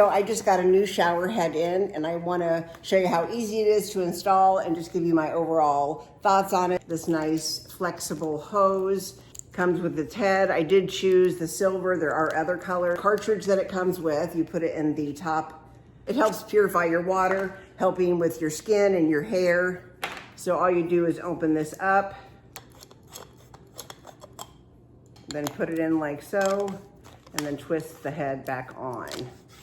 So I just got a new shower head in, and I want to show you how easy it is to install and just give you my overall thoughts on it. This nice flexible hose comes with its head. I did choose the silver. There are other color cartridge that it comes with. You put it in the top. It helps purify your water, helping with your skin and your hair. So all you do is open this up, then put it in like so, and then twist the head back on.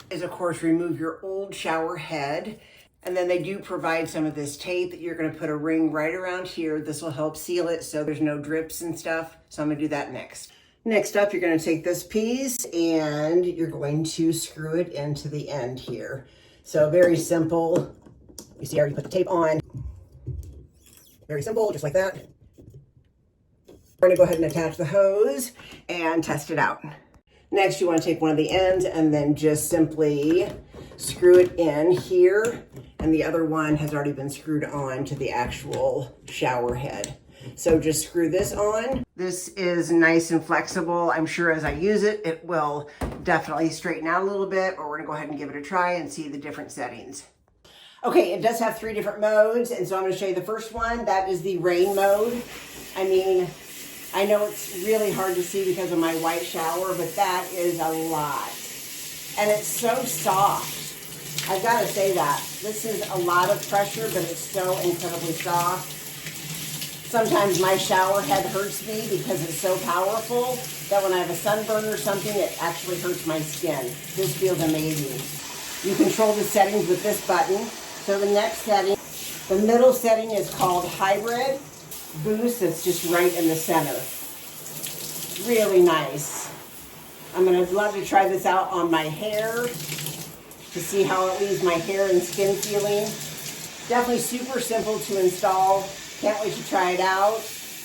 Is of course remove your old shower head, and then they do provide some of this tape that you're going to put a ring right around here. This will help seal it so there's no drips and stuff. So I'm going to do that next. Next up, you're going to take this piece and you're going to screw it into the end here. So very simple. You see I already put the tape on. Very simple, just like that. We're going to go ahead and attach the hose and test it out. Next, you want to take one of the ends and then just simply screw it in here. And the other one has already been screwed on to the actual shower head. So just screw this on. This is nice and flexible. I'm sure as I use it, it will definitely straighten out a little bit, but we're going to go ahead and give it a try and see the different settings. Okay, it does have 3 different modes, and so I'm going to show you the first one. That is the rain mode. I mean, I know it's really hard to see because of my white shower, but that is a lot. And it's so soft. I've got to say that. This is a lot of pressure, but it's so incredibly soft. Sometimes my shower head hurts me because it's so powerful that when I have a sunburn or something, it actually hurts my skin. This feels amazing. You control the settings with this button. So the next setting, the middle setting is called Hybrid Boost. It's just right in the center. Really nice. I'm going to love to try this out on my hair to see how it leaves my hair and skin feeling. Definitely super simple to install. Can't wait to try it out,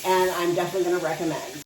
and I'm definitely going to recommend.